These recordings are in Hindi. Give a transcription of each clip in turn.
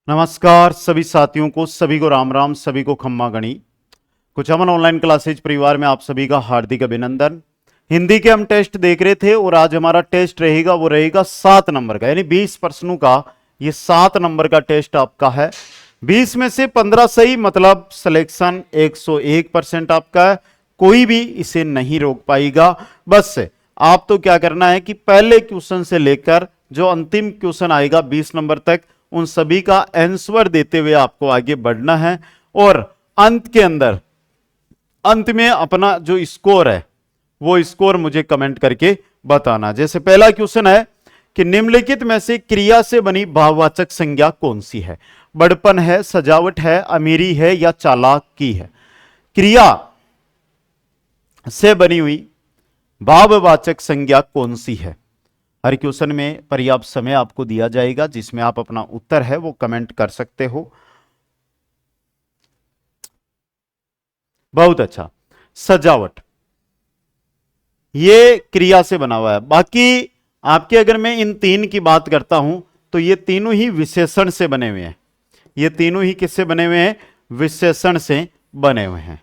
नमस्कार सभी साथियों को, सभी को राम राम, सभी को खम्मा गणी। कुछ अमन ऑनलाइन क्लासेज परिवार में आप सभी का हार्दिक अभिनंदन। हिंदी के हम टेस्ट देख रहे थे और आज हमारा टेस्ट रहेगा, वो रहेगा 7 नंबर का, यानी 20 प्रश्नों का ये 7 नंबर का टेस्ट आपका है। 20 में से 15 सही, मतलब सिलेक्शन 101% आपका है। कोई भी इसे नहीं रोक पाएगा। बस आप तो क्या करना है कि पहले क्वेश्चन से लेकर जो अंतिम क्वेश्चन आएगा 20 नंबर तक, उन सभी का आंसर देते हुए आपको आगे बढ़ना है और अंत में अपना जो स्कोर है वो स्कोर मुझे कमेंट करके बताना। जैसे पहला क्वेश्चन है कि निम्नलिखित में से क्रिया से बनी भाववाचक संज्ञा कौन सी है? बड़पन है, सजावट है, अमीरी है या चालाकी है? क्रिया से बनी हुई भाववाचक संज्ञा कौन सी है? हर क्वेश्चन में पर्याप्त समय आपको दिया जाएगा जिसमें आप अपना उत्तर है वो कमेंट कर सकते हो। बहुत अच्छा। सजावट ये क्रिया से बना हुआ है। बाकी आपके अगर मैं इन तीन की बात करता हूं तो ये तीनों ही विशेषण से बने हुए हैं। ये तीनों ही किससे बने हुए हैं? विशेषण से बने हुए हैं।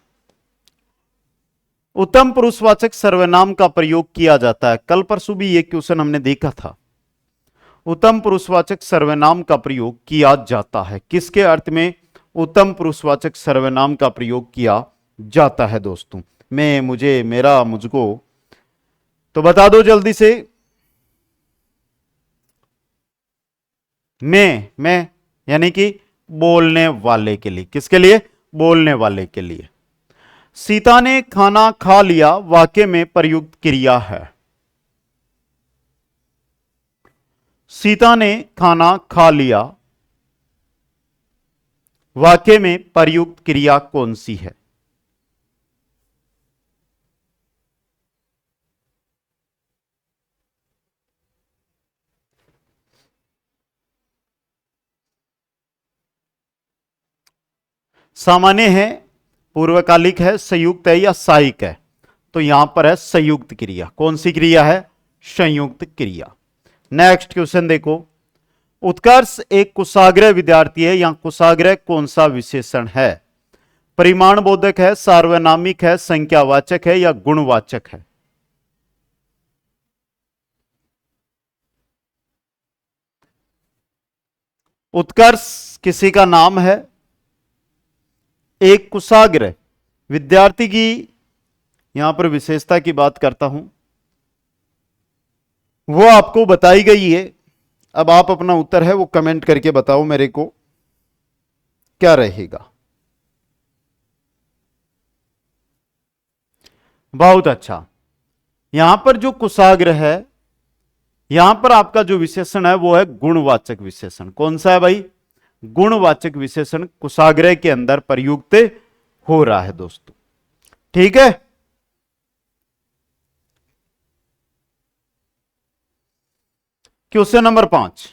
उत्तम पुरुषवाचक सर्वनाम का प्रयोग किया जाता है। कल परसों भी ये क्वेश्चन हमने देखा था। उत्तम पुरुषवाचक सर्वनाम का प्रयोग किया जाता है। किसके अर्थ में उत्तम पुरुषवाचक सर्वनाम का प्रयोग किया जाता है दोस्तों? मैं, मुझे, मेरा, मुझको, तो बता दो जल्दी से। मैं यानी कि बोलने वाले के लिए। किसके लिए? बोलने वाले के लिए। सीता ने खाना खा लिया वाक्य में प्रयुक्त क्रिया है। सीता ने खाना खा लिया वाक्य में प्रयुक्त क्रिया कौन सी है? सामान्य है, पूर्वकालिक है, संयुक्त है या सहायक है? तो यहां पर है संयुक्त क्रिया। कौन सी क्रिया है? संयुक्त क्रिया। नेक्स्ट क्वेश्चन देखो। उत्कर्ष एक कुशाग्र विद्यार्थी है। यहां कुशाग्र कौन सा विशेषण है? परिमाण बोधक है, सार्वनामिक है, संख्यावाचक है या गुणवाचक है? उत्कर्ष किसी का नाम है। एक कुशाग्र विद्यार्थी की यहां पर विशेषता की बात करता हूं, वो आपको बताई गई है। अब आप अपना उत्तर है वो कमेंट करके बताओ मेरे को, क्या रहेगा? बहुत अच्छा। यहां पर जो कुशाग्र है, यहां पर आपका जो विशेषण है वो है गुणवाचक विशेषण। कौन सा है भाई? गुणवाचक विशेषण कुशाग्र के अंदर प्रयुक्त हो रहा है दोस्तों। ठीक है। Question number 5।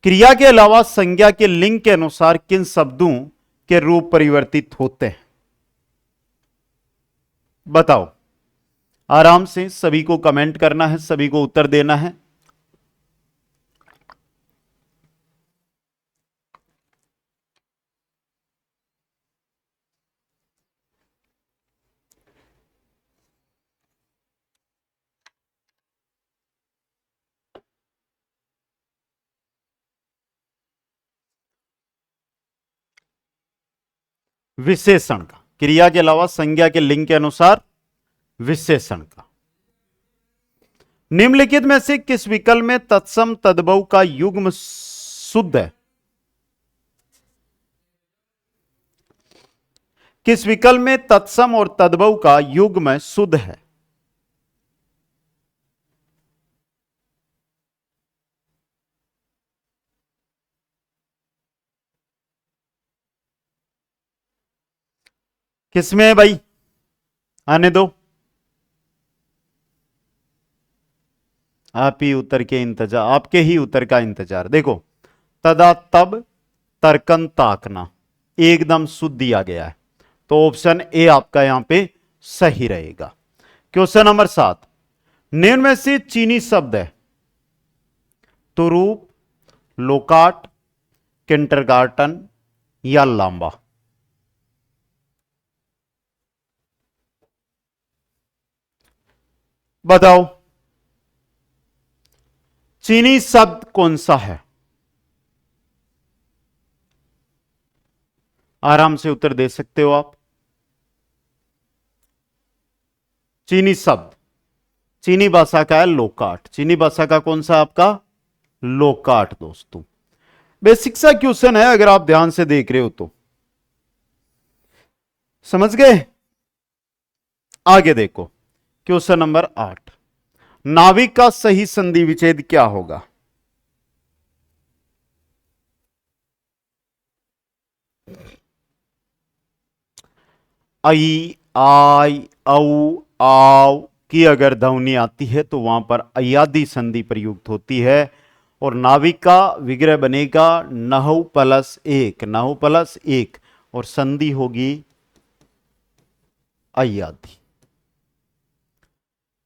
क्रिया के अलावा संज्ञा के लिंग के अनुसार किन शब्दों के रूप परिवर्तित होते हैं? बताओ। आराम से सभी को कमेंट करना है, सभी को उत्तर देना है। विशेषण का, क्रिया के अलावा संज्ञा के लिंग के अनुसार विशेषण का। निम्नलिखित में से किस विकल्प में तत्सम तद्भव का युग्म शुद्ध है? किस विकल्प में तत्सम और तद्भव का युग्म शुद्ध है? किसमें है भाई? आने दो। आप ही उत्तर के इंतजार, आपके ही उत्तर का इंतजार। देखो, तदा तब तर्कन ताकना एकदम शुद्ध दिया गया है, तो ऑप्शन ए आपका यहां पे सही रहेगा। Question number 7। निम्न में से चीनी शब्द है तुरूप, लोकाट, किंडरगार्टन या लांबा? बताओ, चीनी शब्द कौन सा है? आराम से उत्तर दे सकते हो आप। चीनी शब्द, चीनी भाषा का है लोकाट। चीनी भाषा का कौन सा आपका? लोकाट। दोस्तों, बेसिक सा क्वेश्चन है, अगर आप ध्यान से देख रहे हो तो। समझ गए? आगे देखो, क्वेश्चन नंबर 8। नाविक का सही संधि विच्छेद क्या होगा? आई, आई, औ, आव की अगर ध्वनि आती है तो वहां पर अयादि संधि प्रयुक्त होती है और नाविक का विग्रह बनेगा नहु प्लस एक, नहु प्लस एक, और संधि होगी अयादि।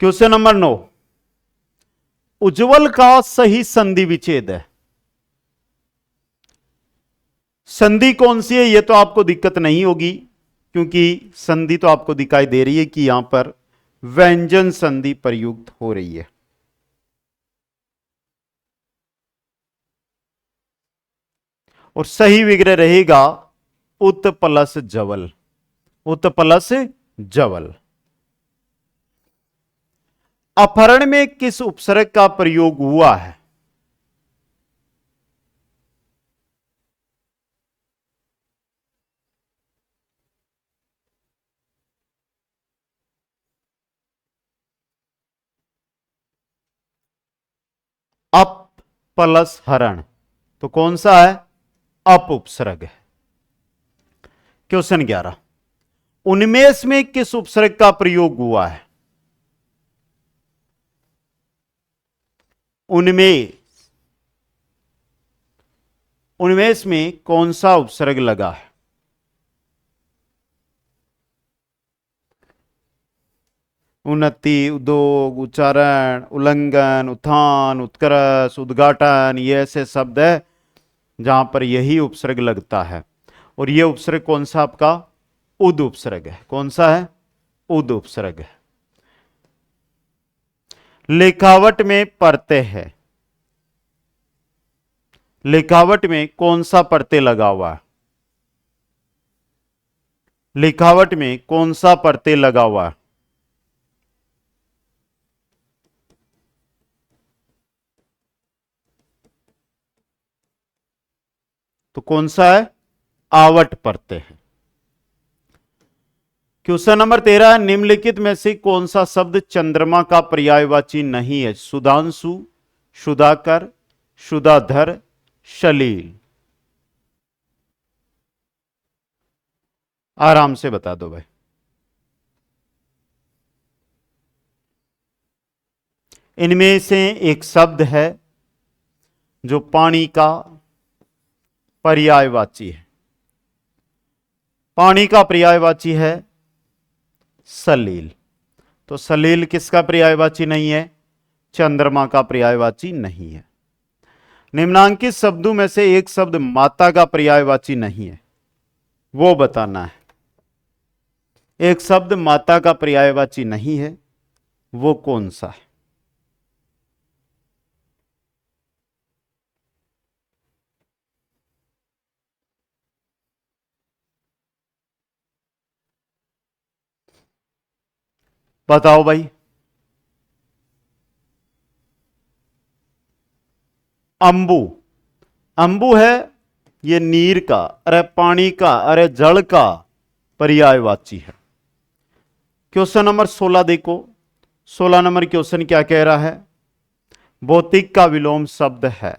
Question number 9। उज्ज्वल का सही संधि विच्छेद है। संधि कौन सी है, यह तो आपको दिक्कत नहीं होगी, क्योंकि संधि तो आपको दिखाई दे रही है कि यहां पर व्यंजन संधि प्रयुक्त हो रही है। और सही विग्रह रहेगा उत प्लस जवल, उत प्लस जवल। अपहरण में किस उपसर्ग का प्रयोग हुआ है? अप प्लस हरण, तो कौन सा है? अप उपसर्ग है। क्वेश्चन 11। उन्मेष में किस उपसर्ग का प्रयोग हुआ है? उन्मेष, उन्मेष में कौन सा उपसर्ग लगा है? उन्नति, उद्योग, उच्चारण, उल्लंघन, उत्थान, उत्कर्ष, उद्घाटन, ये ऐसे शब्द है जहां पर यही उपसर्ग लगता है। और यह उपसर्ग कौन सा आपका? उद उपसर्ग है। कौन सा है? उद उपसर्ग है। लिखावट में प्रत्यय है, लिखावट में कौन सा प्रत्यय लगा हुआ है? लिखावट में कौन सा प्रत्यय लगा हुआ है? तो कौन सा है? आवट प्रत्यय है। Question number 13। निम्नलिखित में से कौन सा शब्द चंद्रमा का पर्यायवाची नहीं है? सुधांशु, सुधाकर, सुधाधर, शलील। आराम से बता दो भाई। इनमें से एक शब्द है जो पानी का पर्यायवाची है। पानी का पर्यायवाची है सलील। तो सलील किसका पर्यायवाची नहीं है? चंद्रमा का पर्यायवाची नहीं है। निम्नांकित शब्दों में से एक शब्द माता का पर्यायवाची नहीं है, वो बताना है। एक शब्द माता का पर्यायवाची नहीं है, वो कौन सा है? बताओ भाई। अंबु, अंबु है ये नीर का, अरे पानी का, अरे जल का पर्यायवाची है। क्वेश्चन नंबर 16 देखो। 16 नंबर क्वेश्चन क्या कह रहा है? भौतिक का विलोम शब्द है।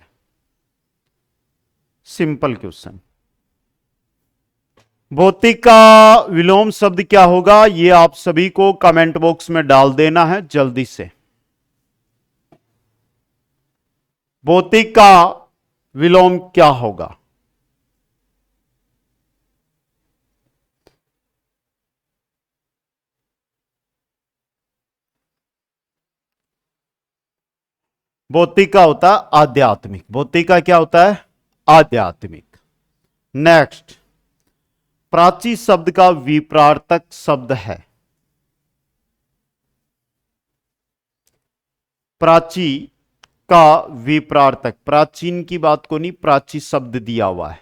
Simple question. भौतिक का विलोम शब्द क्या होगा, यह आप सभी को कमेंट बॉक्स में डाल देना है जल्दी से। भौतिक का विलोम क्या होगा? भौतिक का होता है आध्यात्मिक। भौतिक का क्या होता है? आध्यात्मिक। नेक्स्ट, प्राची शब्द का विपरार्थक शब्द है। प्राची का विपरार्थक, प्राचीन की बात को नहीं, प्राची शब्द दिया हुआ है,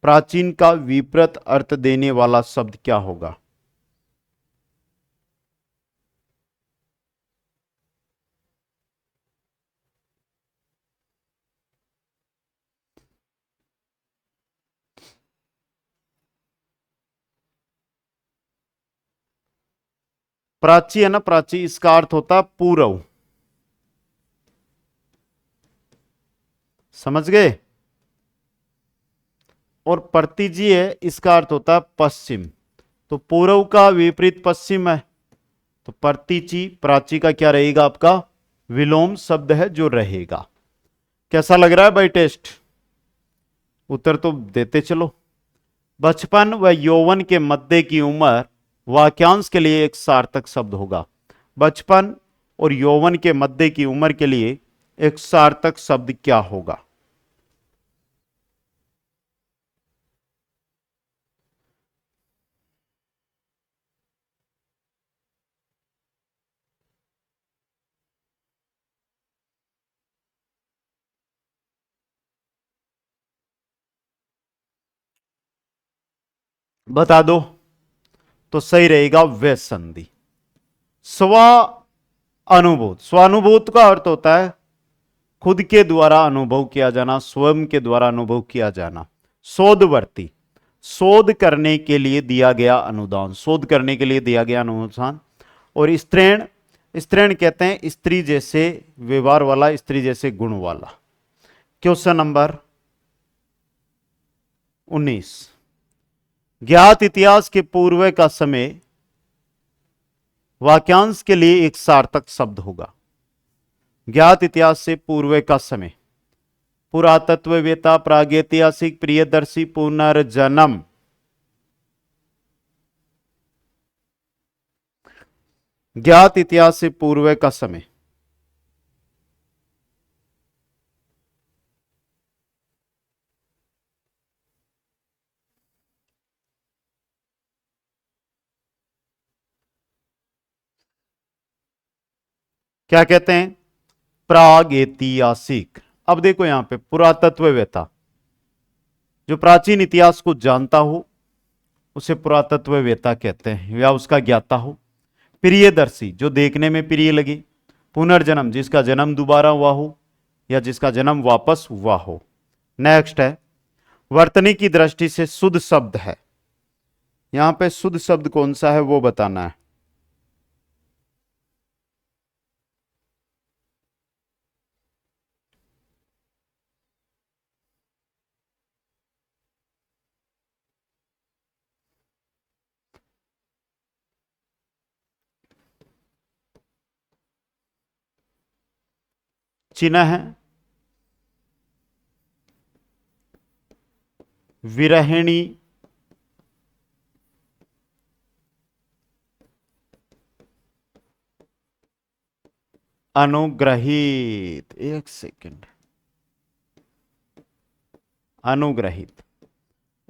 प्राचीन का विपरीत अर्थ देने वाला शब्द क्या होगा? प्राची है ना, प्राची, इसका अर्थ होता है पूर्व, समझ गए? और प्रतिजी है, इसका अर्थ होता है पश्चिम, तो पूर्व का विपरीत पश्चिम है, तो प्रतिची, प्राची का क्या रहेगा आपका? विलोम शब्द है जो रहेगा। कैसा लग रहा है भाई टेस्ट? उत्तर तो देते चलो। बचपन व यौवन के मध्य की उम्र वाक्यांश के लिए एक सार्थक शब्द होगा। बचपन और यौवन के मध्य की उम्र के लिए एक सार्थक शब्द क्या होगा? बता दो तो सही रहेगा वे संधि। स्व अनुभूत, स्वानुभूत का अर्थ होता है खुद के द्वारा अनुभव किया जाना, स्वयं के द्वारा अनुभव किया जाना। शोधवर्ती, शोध करने के लिए दिया गया अनुदान, शोध करने के लिए दिया गया अनुदान। और स्त्रीण, स्त्रीण कहते हैं स्त्री जैसे व्यवहार वाला, स्त्री जैसे गुण वाला। क्वेश्चन नंबर 19, ज्ञात इतिहास के पूर्व का समय वाक्यांश के लिए एक सार्थक शब्द होगा। ज्ञात इतिहास से पूर्व का समय, पुरातत्ववेता, प्रागैतिहासिक, प्रियदर्शी, पुनर्जन्म। ज्ञात इतिहास से पूर्व का समय, क्या कहते हैं? प्रागैतिहासिक। अब देखो यहां पे पुरातत्ववेता, जो प्राचीन इतिहास को जानता हो उसे पुरातत्ववेता कहते हैं, या उसका ज्ञाता हो। प्रियदर्शी, जो देखने में प्रिय लगे। पुनर्जन्म, जिसका जन्म दोबारा हुआ हो या जिसका जन्म वापस हुआ हो। नेक्स्ट है, वर्तनी की दृष्टि से शुद्ध शब्द है। यहां पे शुद्ध शब्द कौन सा है वो बताना है। चिन्ह है विरहिणी, अनुग्रहित, एक सेकंड, अनुग्रहित।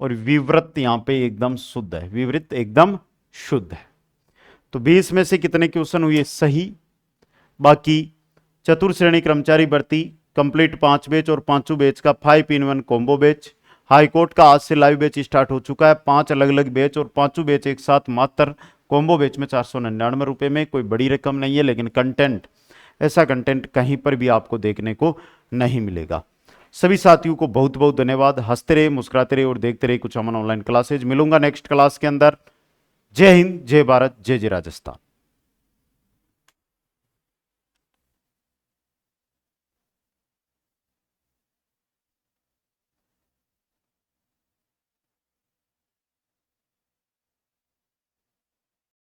और विवृत यहां पे एकदम शुद्ध है, विवृत एकदम शुद्ध है। तो 20 में से कितने क्वेश्चन हुए सही? बाकी चतुर्थ श्रेणी कर्मचारी भर्ती कंप्लीट 5 बैच और 5 बैच का 5-in-1 कॉम्बो बैच। हाईकोर्ट का आज से लाइव बैच स्टार्ट हो चुका है। 5 अलग अलग बैच और 5 बैच एक साथ मात्र कॉम्बो बैच में 499 रुपए में। कोई बड़ी रकम नहीं है, लेकिन कंटेंट, ऐसा कंटेंट कहीं पर भी आपको देखने को नहीं मिलेगा। सभी साथियों को बहुत बहुत धन्यवाद। हंसते रहे, मुस्कुराते रहे और देखते रहे कुछ अमन ऑनलाइन क्लासेज। मिलूंगा नेक्स्ट क्लास के अंदर। जय हिंद, जय भारत, जय जय राजस्थान।